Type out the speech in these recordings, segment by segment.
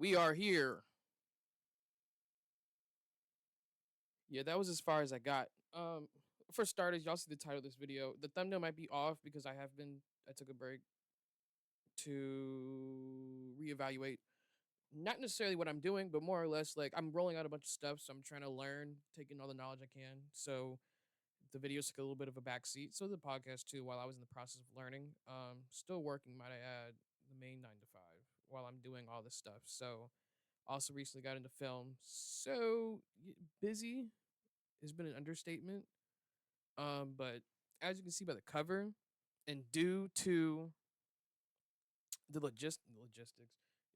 We are here. Yeah, that was as far as I got. For starters, y'all see the title of this video. The thumbnail might be off because I took a break to reevaluate not necessarily what I'm doing, but more or less like I'm rolling out a bunch of stuff, so I'm trying to learn, taking all the knowledge I can. So the videos took a little bit of a backseat. So the podcast too, while I was in the process of learning. Still working, might I add, the main 9 to 5 while I'm doing all this stuff. So also recently got into film. So busy has been an understatement. But as you can see by the cover, and due to logistics,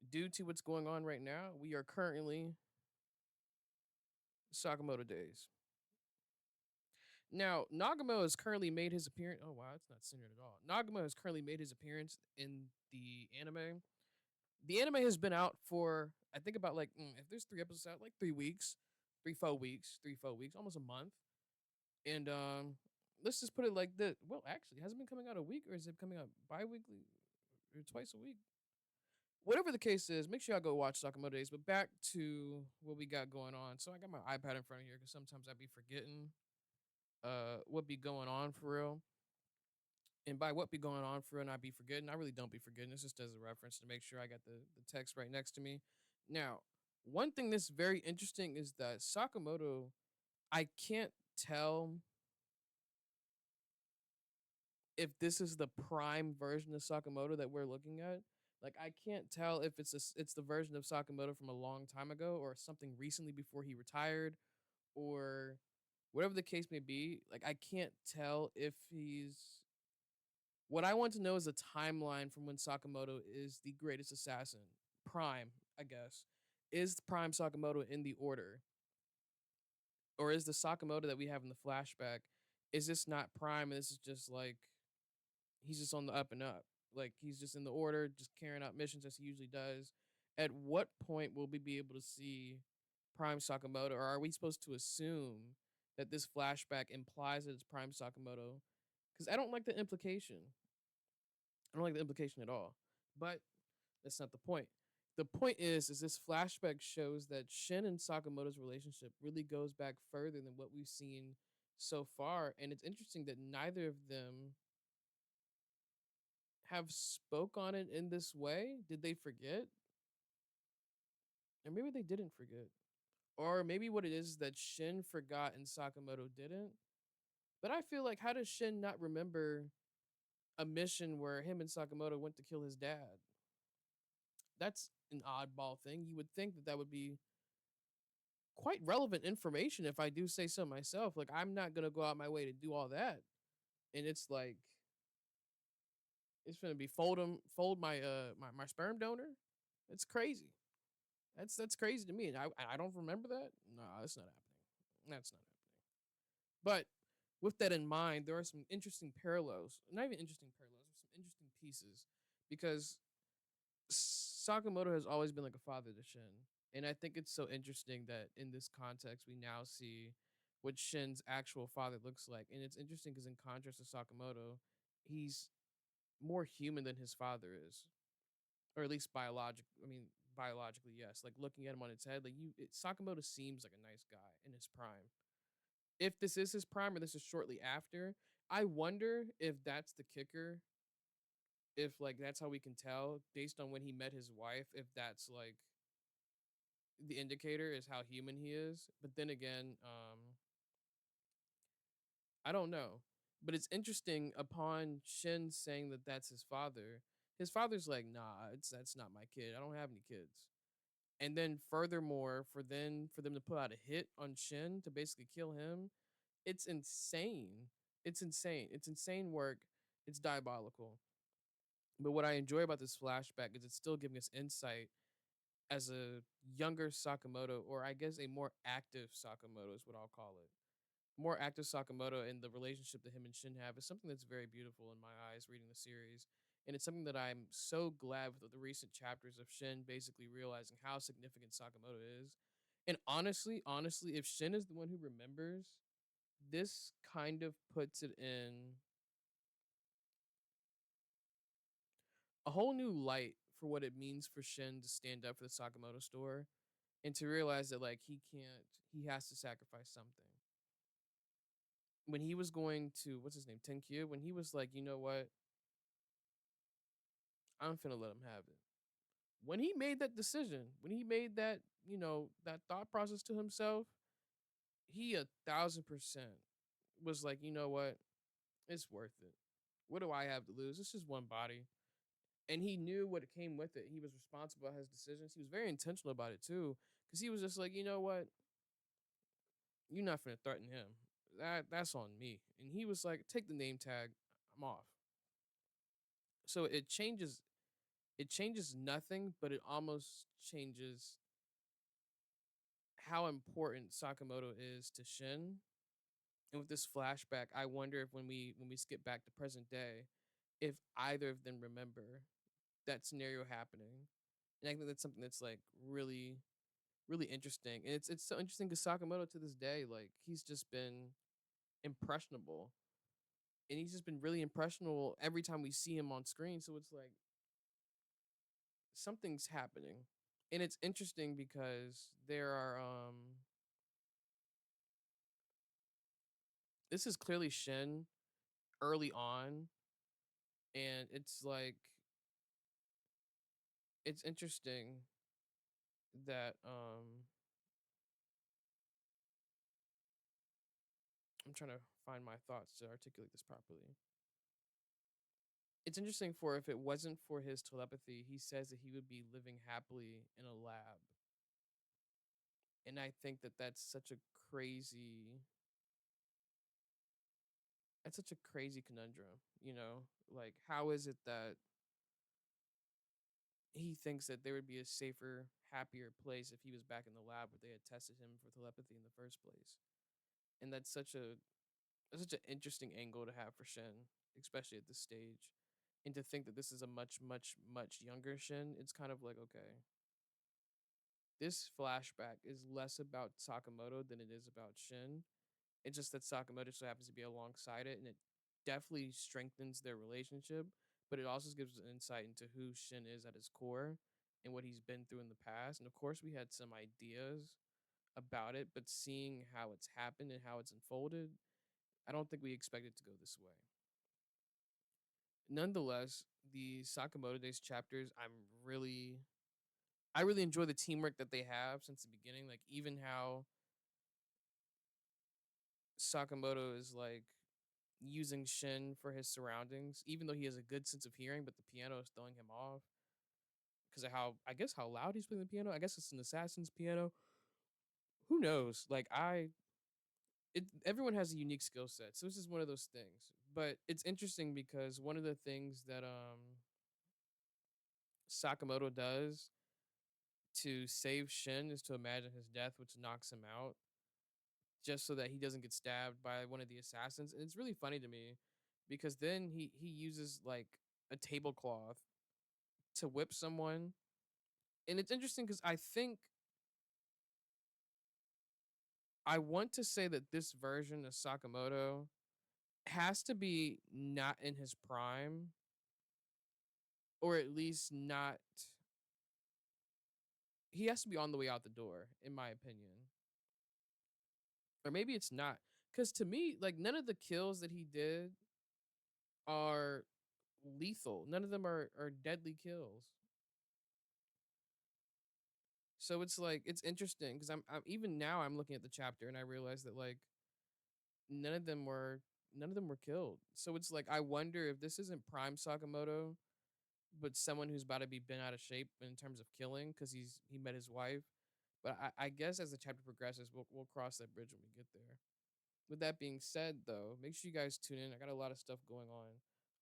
due to what's going on right now, we are currently Sakamoto days. Now, Nagamo has currently made his appearance. Oh wow, it's not centered at all. Nagamo has currently made his appearance in the anime. The anime has been out for I think about like if there's 3 episodes out, like 3 weeks, 3 4 weeks, 3 4 weeks, almost a month. And let's just put it like this. Well, actually, has it been coming out a week or is it coming out bi-weekly or twice a week? Whatever the case is, make sure y'all go watch Sakamoto Days. But back to what we got going on. So I got my iPad in front of here because sometimes I'd be forgetting what be going on for real. And by what be going on for real and I be forgetting, I really don't be forgetting. It's just as a reference to make sure I got the text right next to me. Now, one thing that's very interesting is that Sakamoto, I can't tell if this is the prime version of Sakamoto that we're looking at. Like I can't tell if it's the version of Sakamoto from a long time ago or something recently before he retired or whatever the case may be. Like I can't tell if he's what I want to know is a timeline from when Sakamoto is the greatest assassin. Prime, I guess. Is Prime Sakamoto in the order? Or is the Sakamoto that we have in the flashback, is this not Prime and this is just like he's just on the up and up. Like he's just in the order, just carrying out missions as he usually does. At what point will we be able to see Prime Sakamoto, or are we supposed to assume that this flashback implies that it's Prime Sakamoto? Because I don't like the implication. I don't like the implication at all. But that's not the point. The point is this flashback shows that Shin and Sakamoto's relationship really goes back further than what we've seen so far, and it's interesting that neither of them have spoke on it in this way. Did they forget? Or maybe they didn't forget. Or maybe what it is that Shin forgot and Sakamoto didn't. But I feel like how does Shin not remember a mission where him and Sakamoto went to kill his dad? That's an oddball thing. You would think that that would be quite relevant information if I do say so myself. Like I'm not going to go out my way to do all that. And it's like it's going to be fold my my sperm donor. It's crazy. That's crazy to me. And I don't remember that. No, that's not happening. That's not happening. But with that in mind, there are some interesting parallels. Not even interesting parallels, but some interesting pieces because Sakamoto has always been like a father to Shin, and I think it's so interesting that in this context we now see what Shin's actual father looks like, and it's interesting because in contrast to Sakamoto, he's more human than his father is, or at least biologically, yes. Like looking at him on its head, like Sakamoto seems like a nice guy in his prime. If this is his prime or this is shortly after, I wonder if that's the kicker. If like that's how we can tell based on when he met his wife, if that's like the indicator is how human he is. But then again, I don't know. But it's interesting upon Shin saying that that's his father's like, nah, that's not my kid. I don't have any kids. And then furthermore, for them to put out a hit on Shin to basically kill him, it's insane. It's insane. It's insane work. It's diabolical. But what I enjoy about this flashback is it's still giving us insight as a younger Sakamoto, or I guess a more active Sakamoto is what I'll call it. More active Sakamoto and the relationship that him and Shin have is something that's very beautiful in my eyes reading the series. And it's something that I'm so glad with the recent chapters of Shin basically realizing how significant Sakamoto is. And honestly, if Shin is the one who remembers, this kind of puts it in a whole new light for what it means for Shin to stand up for the Sakamoto store and to realize that like he has to sacrifice something. When he was going to what's his name, Tenkyu, when he was like, you know what, I'm finna let him have it. When he made that decision, when he made that, that thought process to himself, he 1,000% was like, you know what, it's worth it. What do I have to lose? It's just one body. And he knew what came with it. He was responsible for his decisions. He was very intentional about it too, because he was just like, you know what, you're not gonna threaten him. That's on me. And he was like, take the name tag. I'm off. So it changes nothing, but it almost changes how important Sakamoto is to Shin. And with this flashback, I wonder if when we skip back to present day, if either of them remember that scenario happening. And I think that's something that's like really, really interesting. And it's so interesting because Sakamoto to this day, like he's just been impressionable. And he's just been really impressionable every time we see him on screen. So it's like something's happening. And it's interesting because there are this is clearly Shin early on, and it's like it's interesting that I'm trying to find my thoughts to articulate this properly. It's interesting for if it wasn't for his telepathy, he says that he would be living happily in a lab. And I think that that's such a crazy conundrum, Like how is it that he thinks that there would be a safer, happier place if he was back in the lab where they had tested him for telepathy in the first place? And that's such an interesting angle to have for Shin, especially at this stage. And to think that this is a much, much, much younger Shin, it's kind of like, okay, this flashback is less about Sakamoto than it is about Shin. It's just that Sakamoto so happens to be alongside it, and it definitely strengthens their relationship, but it also gives an insight into who Shin is at his core and what he's been through in the past. And of course, we had some ideas about it, but seeing how it's happened and how it's unfolded, I don't think we expected it to go this way. Nonetheless, the Sakamoto Days chapters, I really enjoy the teamwork that they have since the beginning. Like even how Sakamoto is like using Shin for his surroundings, even though he has a good sense of hearing, but the piano is throwing him off because of how loud he's playing the piano. I guess it's an assassin's piano. Who knows? Everyone has a unique skill set, so this is one of those things. But it's interesting because one of the things that Sakamoto does to save Shin is to imagine his death, which knocks him out, just so that he doesn't get stabbed by one of the assassins. And it's really funny to me because then he uses like a tablecloth to whip someone. And it's interesting because I want to say that this version of Sakamoto has to be not in his prime, or at least not, he has to be on the way out the door, in my opinion. Or maybe it's not. Because to me, like none of the kills that he did are lethal. None of them are deadly kills. So it's like it's interesting because I'm even now I'm looking at the chapter and I realize that like none of them were none of them were killed. So it's like I wonder if this isn't prime Sakamoto, but someone who's about to be bent out of shape in terms of killing because he met his wife. But I guess as the chapter progresses, we'll cross that bridge when we get there. With that being said, though, make sure you guys tune in. I got a lot of stuff going on.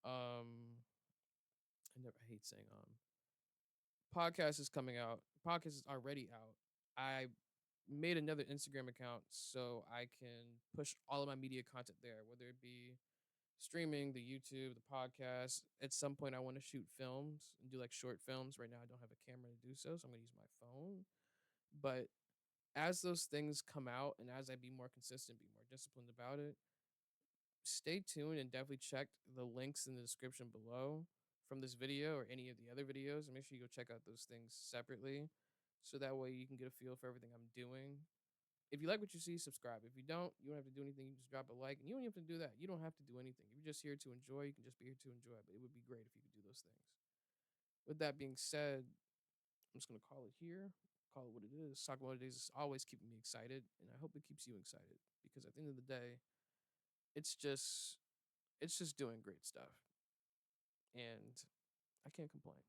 Um, I hate saying podcast is coming out. Podcast is already out. I made another Instagram account so I can push all of my media content there, whether it be streaming, the YouTube, the podcast. At some point, I want to shoot films and do like short films. Right now, I don't have a camera to do so, so I'm going to use my phone. But as those things come out and as I be more consistent, be more disciplined about it, stay tuned and definitely check the links in the description below from this video or any of the other videos, and make sure you go check out those things separately. So that way you can get a feel for everything I'm doing. If you like what you see, subscribe. If you don't, you don't have to do anything. You can just drop a like, and you don't even have to do that. You don't have to do anything. If you're just here to enjoy, you can just be here to enjoy. But it would be great if you could do those things. With that being said, I'm just gonna call it here. Call it what it is. Sakamoto Days is always keeping me excited, and I hope it keeps you excited because at the end of the day, it's just it's just doing great stuff, and I can't complain.